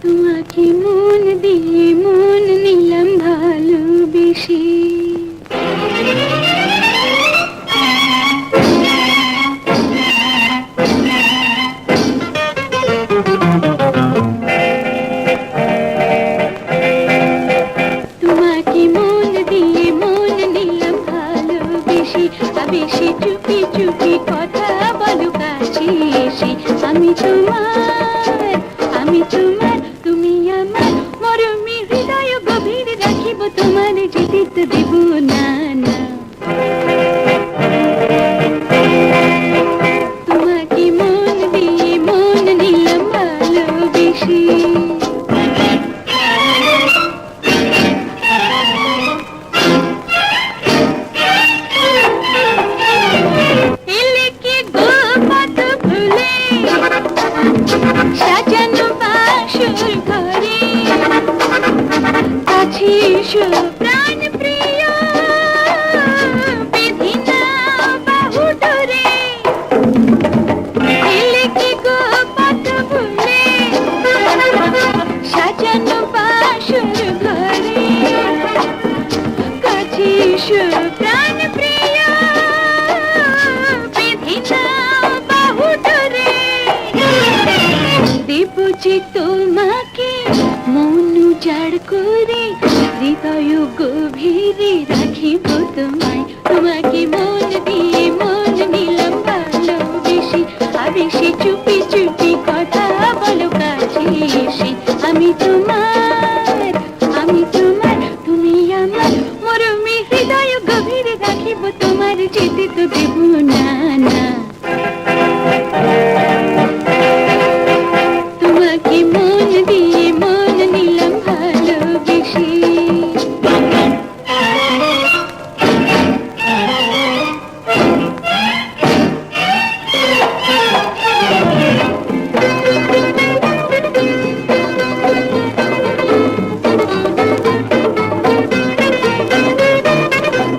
তোমাকে মন দিয়ে মন নিলাম ভালোবেসে। তোমাকে মন দিয়ে মন নিলাম ভালোবেসে, বেশি চুপি চুপি কথা বলো কাছে এসে। আমি তোমার তুমি আমার, মরমে হৃদয় গভীর রাখিব, তোমার যেতে তো দেব না না। তোমাকে মন দিয়ে মন নিলাম ভালোবেসে। সাজানো বাসর ঘরে কাছে এসো প্রাণ প্রিয়, বেঁধে নাও বাহু ডোরে। এলে কি গো পথ ভুলে, সাজানো বাসর ঘরে কাছে এসো প্রাণ প্রিয়, বেঁধে নাও বাহু ডোরে। দেব যে তোমাকে মন উজাড় করে, হৃদয় গভীরে রাখিব তোমায়। তোমাকে মন দিয়ে মন নিলাম ভালোবেসে, আবেশে চুপি চুপি কথা বলো কাছে এসে। আমি তোমার তুমি আমার, মরমে হৃদয় গভীরে রাখিব, তোমার যেতে তো দেব না না। তোমাকে মন দিয়ে মন নিলাম ভালোবেসে।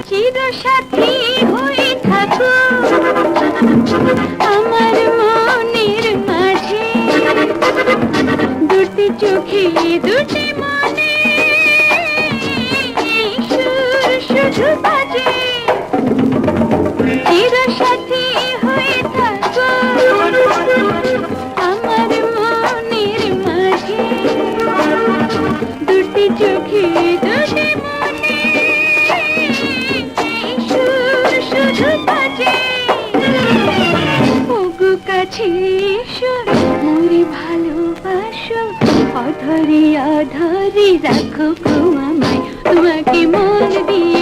চিরসাথী হয়ে থাকো আমার মনের মাঝে, দুটি চোখে দুটি মনে সুর শুধু বাজে। চিরসাথী হয়ে থাকো আমার মনের মাঝে, দুটি চোখে দুটি মনে সুর শুধু বাজে। ওগো কাছে এসো মোরে ভালোবাসো, অধরে অধরে রাখো গো আমায়। তোমাকে মন দিয়ে